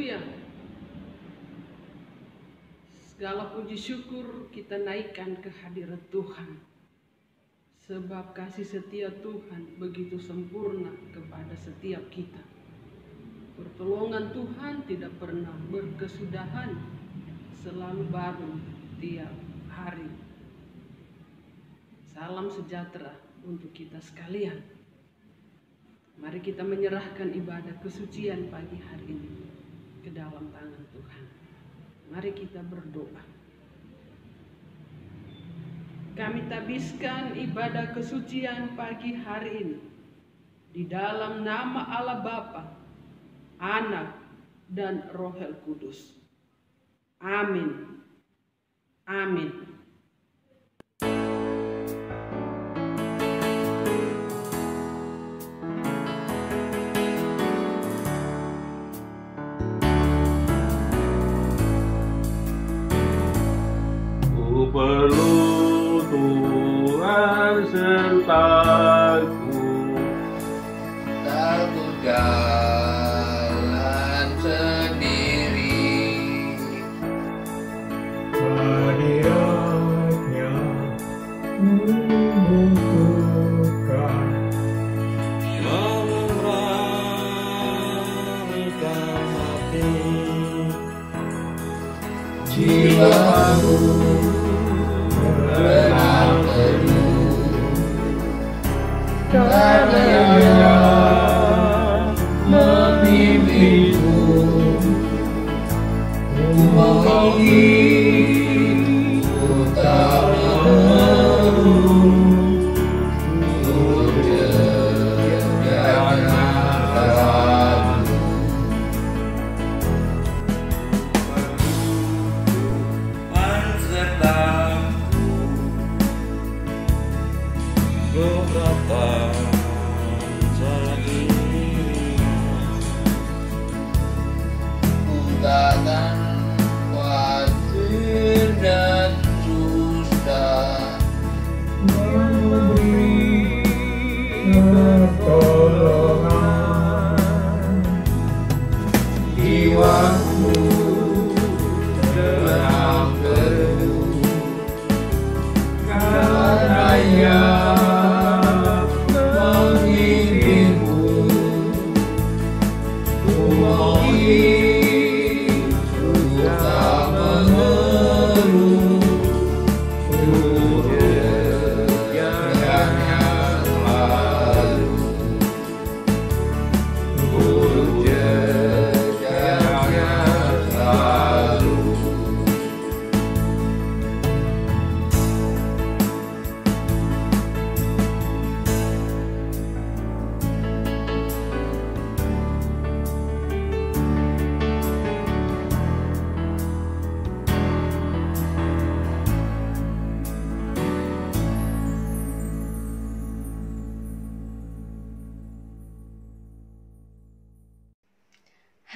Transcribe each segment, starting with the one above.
Haleluya. Segala puji syukur kita naikkan ke hadirat Tuhan. Sebab kasih setia Tuhan begitu sempurna kepada setiap kita. Pertolongan Tuhan tidak pernah berkesudahan, selalu baru tiap hari. Salam sejahtera untuk kita sekalian. Mari kita menyerahkan ibadah kesucian pagi hari ini ke dalam tangan Tuhan. Mari kita berdoa. Kami tabiskan ibadah kesucian pagi hari ini di dalam nama Allah Bapa, Anak, dan Roh Kudus. Amin. Amin. Ku perlu Tuhan sertaku, tak ku jalan sendiri. Hadiratnya membutuhkan, Memberanikan hati, jiwaku tenang teduh, karenanya membimbingku. Ku ingin ku tak mengeluh, ku jangan ragu. sertaku beberapa lagi. Ku takkan khawatir dan susah, Memberi pertolongan, jiwaku tenang teduh, karenanya membimbingku. Ku ingin ku tak mengeluh, ku jangan malu, ku jangan malu.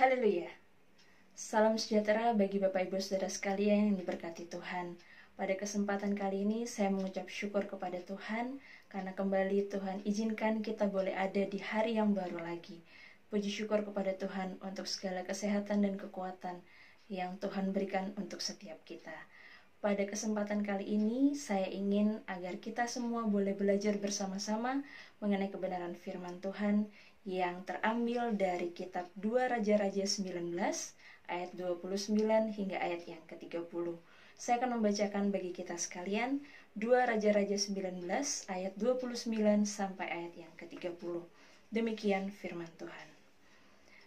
Haleluya. Salam sejahtera bagi Bapak Ibu Saudara sekalian yang diberkati Tuhan. Pada kesempatan kali ini saya mengucap syukur kepada Tuhan karena kembali Tuhan izinkan kita boleh ada di hari yang baru lagi. Puji syukur kepada Tuhan untuk segala kesehatan dan kekuatan yang Tuhan berikan untuk setiap kita. Pada kesempatan kali ini saya ingin agar kita semua boleh belajar bersama-sama mengenai kebenaran firman Tuhan yang terambil dari kitab 2 Raja-Raja 19 ayat 29 hingga ayat yang ke-30. Saya akan membacakan bagi kita sekalian 2 Raja-Raja 19 ayat 29 sampai ayat yang ke-30. Demikian firman Tuhan.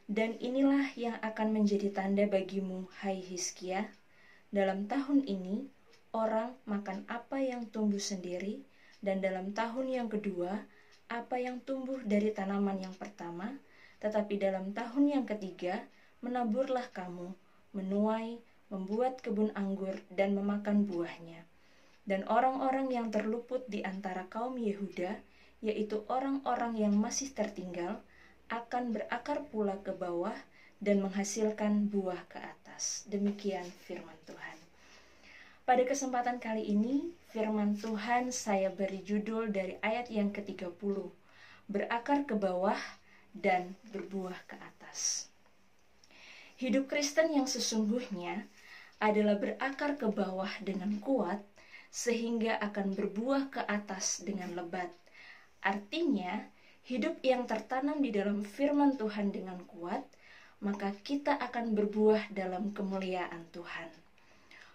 Dan inilah yang akan menjadi tanda bagimu, hai Hizkia. Dalam tahun ini orang makan apa yang tumbuh sendiri, dan dalam tahun yang kedua apa yang tumbuh dari tanaman yang pertama, tetapi dalam tahun yang ketiga menaburlah kamu, menuai, membuat kebun anggur dan memakan buahnya. Dan orang-orang yang terluput di antara kaum Yehuda, yaitu orang-orang yang masih tertinggal, akan berakar pula ke bawah dan menghasilkan buah ke atas. Demikian firman Tuhan. Pada kesempatan kali ini, firman Tuhan saya beri judul dari ayat yang ke-30, berakar ke bawah dan berbuah ke atas. Hidup Kristen yang sesungguhnya adalah berakar ke bawah dengan kuat, sehingga akan berbuah ke atas dengan lebat. Artinya, hidup yang tertanam di dalam firman Tuhan dengan kuat, maka kita akan berbuah dalam kemuliaan Tuhan.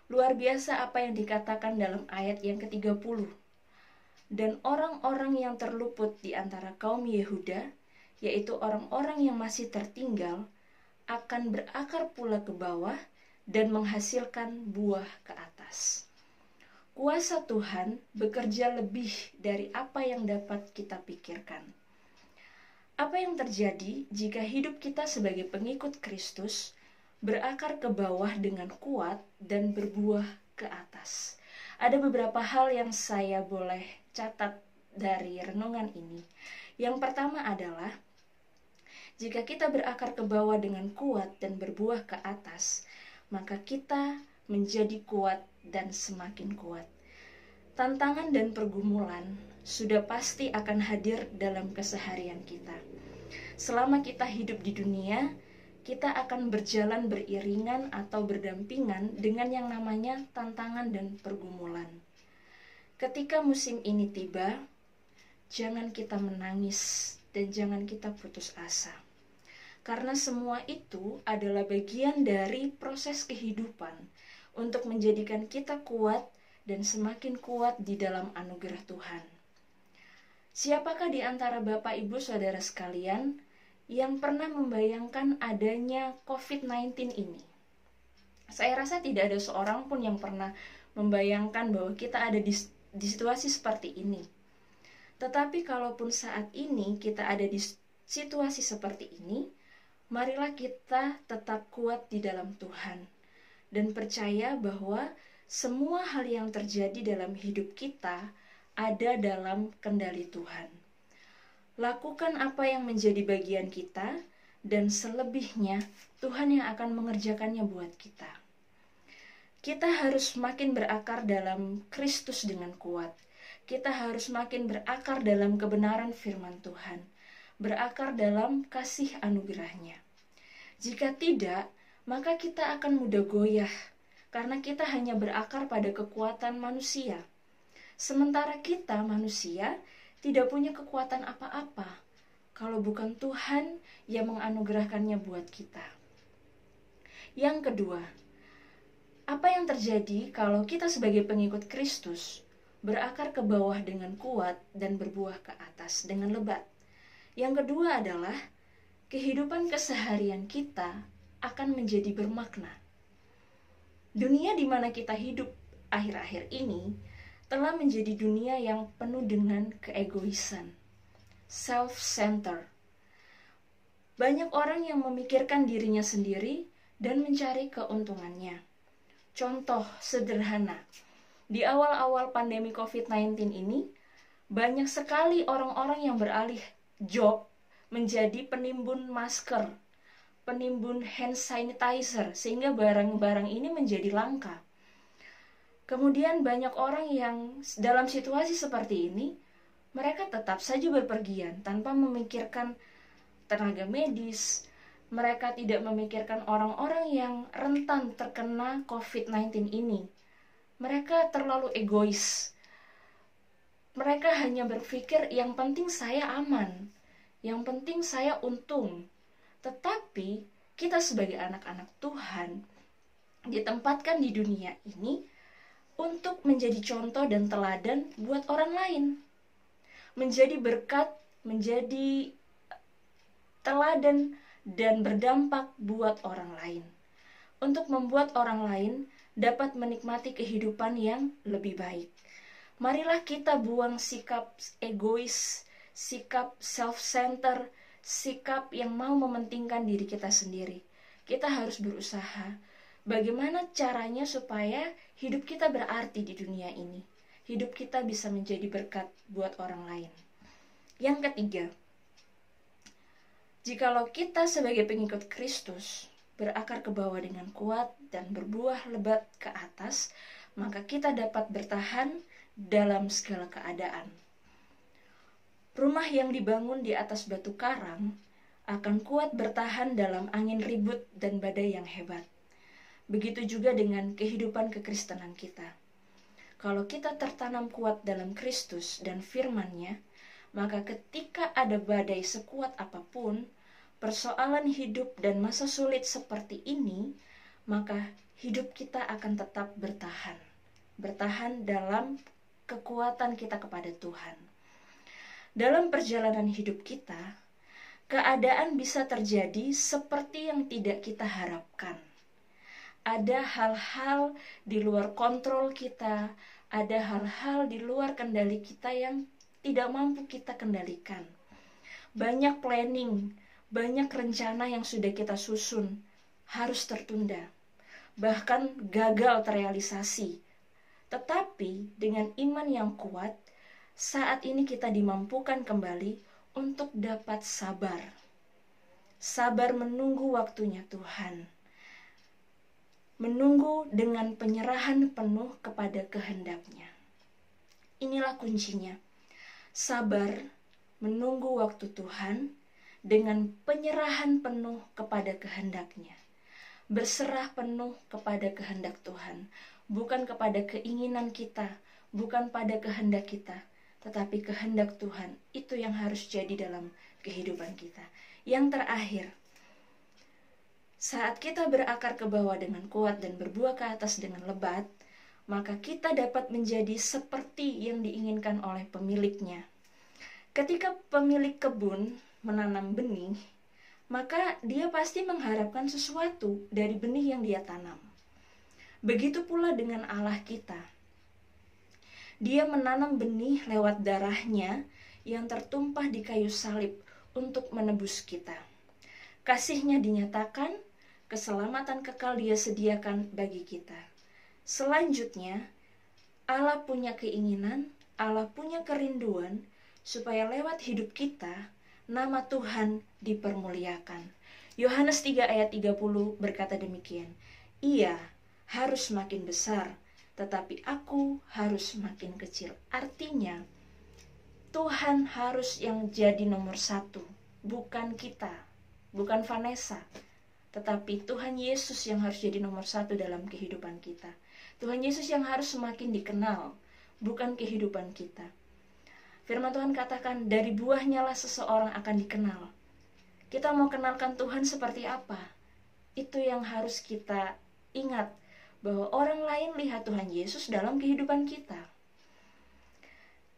Luar biasa apa yang dikatakan dalam ayat yang ke-30. Dan orang-orang yang terluput di antara kaum Yehuda, yaitu orang-orang yang masih tertinggal, akan berakar pula ke bawah dan menghasilkan buah ke atas. Kuasa Tuhan bekerja lebih dari apa yang dapat kita pikirkan. Apa yang terjadi jika hidup kita sebagai pengikut Kristus berakar ke bawah dengan kuat dan berbuah ke atas? Ada beberapa hal yang saya boleh catat dari renungan ini. Yang pertama adalah, jika kita berakar ke bawah dengan kuat dan berbuah ke atas, maka kita menjadi kuat dan semakin kuat. Tantangan dan pergumulan sudah pasti akan hadir dalam keseharian kita. Selama kita hidup di dunia, kita akan berjalan beriringan atau berdampingan dengan yang namanya tantangan dan pergumulan. Ketika musim ini tiba, jangan kita menangis dan jangan kita putus asa. Karena semua itu adalah bagian dari proses kehidupan untuk menjadikan kita kuat dan semakin kuat di dalam anugerah Tuhan. Siapakah di antara Bapak, Ibu, Saudara sekalian yang pernah membayangkan adanya COVID-19 ini? Saya rasa tidak ada seorang pun yang pernah membayangkan bahwa kita ada di situasi seperti ini. Tetapi kalaupun saat ini kita ada di situasi seperti ini, marilah kita tetap kuat di dalam Tuhan dan percaya bahwa semua hal yang terjadi dalam hidup kita ada dalam kendali Tuhan. Lakukan apa yang menjadi bagian kita, dan selebihnya Tuhan yang akan mengerjakannya buat kita. Kita harus makin berakar dalam Kristus dengan kuat. Kita harus makin berakar dalam kebenaran firman Tuhan, berakar dalam kasih anugerahnya. Jika tidak, maka kita akan mudah goyah, karena kita hanya berakar pada kekuatan manusia. Sementara kita manusia tidak punya kekuatan apa-apa kalau bukan Tuhan yang menganugerahkannya buat kita. Yang kedua, apa yang terjadi kalau kita sebagai pengikut Kristus berakar ke bawah dengan kuat dan berbuah ke atas dengan lebat? Yang kedua adalah kehidupan keseharian kita akan menjadi bermakna. Dunia di mana kita hidup akhir-akhir ini telah menjadi dunia yang penuh dengan keegoisan, self-centered. Banyak orang yang memikirkan dirinya sendiri dan mencari keuntungannya. Contoh sederhana, di awal-awal pandemi COVID-19 ini, banyak sekali orang-orang yang beralih job menjadi penimbun masker, penimbun hand sanitizer, sehingga barang-barang ini menjadi langka. Kemudian banyak orang yang dalam situasi seperti ini, mereka tetap saja berpergian tanpa memikirkan tenaga medis. Mereka tidak memikirkan orang-orang yang rentan terkena COVID-19 ini. Mereka terlalu egois. Mereka hanya berpikir yang penting saya aman, yang penting saya untung. Tetapi kita sebagai anak-anak Tuhan ditempatkan di dunia ini untuk menjadi contoh dan teladan buat orang lain. Menjadi berkat, menjadi teladan dan berdampak buat orang lain. Untuk membuat orang lain dapat menikmati kehidupan yang lebih baik. Marilah kita buang sikap egois, sikap self-centered, sikap yang mau mementingkan diri kita sendiri. Kita harus berusaha bagaimana caranya supaya hidup kita berarti di dunia ini. Hidup kita bisa menjadi berkat buat orang lain. Yang ketiga, jikalau kita sebagai pengikut Kristus berakar ke bawah dengan kuat dan berbuah lebat ke atas, maka kita dapat bertahan dalam segala keadaan. Rumah yang dibangun di atas batu karang akan kuat bertahan dalam angin ribut dan badai yang hebat. Begitu juga dengan kehidupan kekristenan kita. Kalau kita tertanam kuat dalam Kristus dan firman-Nya, maka ketika ada badai sekuat apapun, persoalan hidup dan masa sulit seperti ini, maka hidup kita akan tetap bertahan. Bertahan dalam kekuatan kita kepada Tuhan. Dalam perjalanan hidup kita, keadaan bisa terjadi seperti yang tidak kita harapkan. Ada hal-hal di luar kontrol kita, ada hal-hal di luar kendali kita yang tidak mampu kita kendalikan. Banyak planning, banyak rencana yang sudah kita susun, harus tertunda, bahkan gagal terrealisasi. Tetapi dengan iman yang kuat, saat ini kita dimampukan kembali untuk dapat sabar. Sabar menunggu waktunya Tuhan. Menunggu dengan penyerahan penuh kepada kehendak-Nya. Inilah kuncinya. Sabar menunggu waktu Tuhan dengan penyerahan penuh kepada kehendak-Nya. Berserah penuh kepada kehendak Tuhan. Bukan kepada keinginan kita, bukan pada kehendak kita, tetapi kehendak Tuhan. Itu yang harus jadi dalam kehidupan kita. Yang terakhir, saat kita berakar ke bawah dengan kuat dan berbuah ke atas dengan lebat, maka kita dapat menjadi seperti yang diinginkan oleh pemiliknya. Ketika pemilik kebun menanam benih, maka dia pasti mengharapkan sesuatu dari benih yang dia tanam. Begitu pula dengan Allah kita. Dia menanam benih lewat darah-Nya yang tertumpah di kayu salib untuk menebus kita. Kasih-Nya dinyatakan, keselamatan kekal Dia sediakan bagi kita. Selanjutnya, Allah punya keinginan, Allah punya kerinduan, supaya lewat hidup kita, nama Tuhan dipermuliakan. Yohanes 3 ayat 30 berkata demikian, Ia harus makin besar, tetapi aku harus makin kecil. Artinya, Tuhan harus yang jadi nomor satu, bukan kita, bukan Vanessa, tetapi Tuhan Yesus yang harus jadi nomor satu dalam kehidupan kita. Tuhan Yesus yang harus semakin dikenal, bukan kehidupan kita. Firman Tuhan katakan, dari buahnya lah seseorang akan dikenal. Kita mau kenalkan Tuhan seperti apa? Itu yang harus kita ingat, bahwa orang lain lihat Tuhan Yesus dalam kehidupan kita.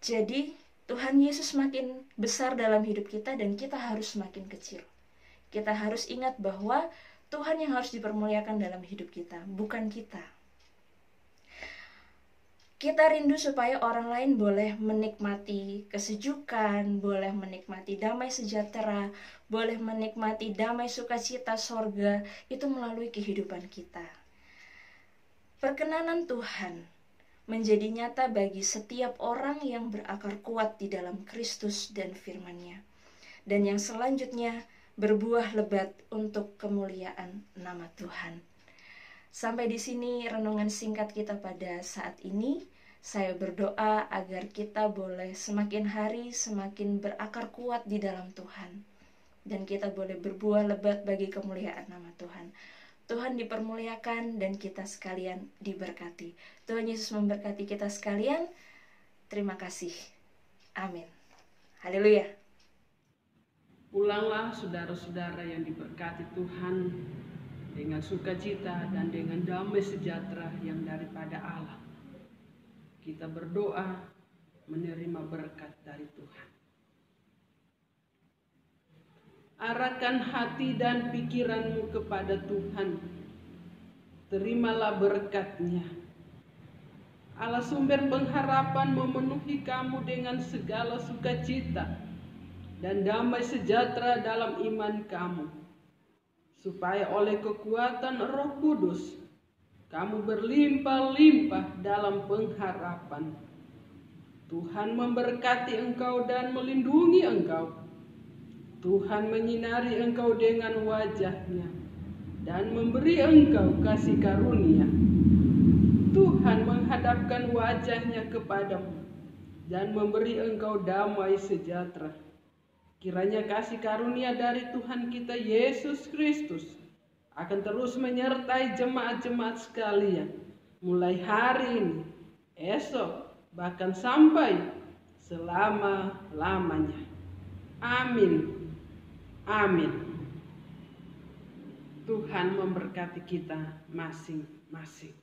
Jadi, Tuhan Yesus makin besar dalam hidup kita dan kita harus makin kecil. Kita harus ingat bahwa Tuhan yang harus dipermuliakan dalam hidup kita, bukan kita. Kita rindu supaya orang lain boleh menikmati kesejukan, boleh menikmati damai sejahtera, boleh menikmati damai sukacita sorga, itu melalui kehidupan kita. Perkenanan Tuhan menjadi nyata bagi setiap orang yang berakar kuat di dalam Kristus dan firman-Nya. Dan yang selanjutnya, berbuah lebat untuk kemuliaan nama Tuhan. Sampai di sini renungan singkat kita pada saat ini. Saya berdoa agar kita boleh semakin hari semakin berakar kuat di dalam Tuhan. Dan kita boleh berbuah lebat bagi kemuliaan nama Tuhan. Tuhan dipermuliakan dan kita sekalian diberkati. Tuhan Yesus memberkati kita sekalian. Terima kasih. Amin. Haleluya. Pulanglah saudara-saudara yang diberkati Tuhan dengan sukacita dan dengan damai sejahtera yang daripada Allah. Kita berdoa menerima berkat dari Tuhan. Arahkan hati dan pikiranmu kepada Tuhan. Terimalah berkat-Nya. Allah sumber pengharapan memenuhi kamu dengan segala sukacita dan damai sejahtera dalam iman kamu, supaya oleh kekuatan Roh Kudus kamu berlimpah-limpah dalam pengharapan. Tuhan memberkati engkau dan melindungi engkau. Tuhan menyinari engkau dengan wajah-Nya dan memberi engkau kasih karunia. Tuhan menghadapkan wajah-Nya kepadamu dan memberi engkau damai sejahtera. Kiranya kasih karunia dari Tuhan kita Yesus Kristus akan terus menyertai jemaat-jemaat sekalian, mulai hari ini, esok, bahkan sampai selama-lamanya. Amin. Amin. Tuhan memberkati kita masing-masing.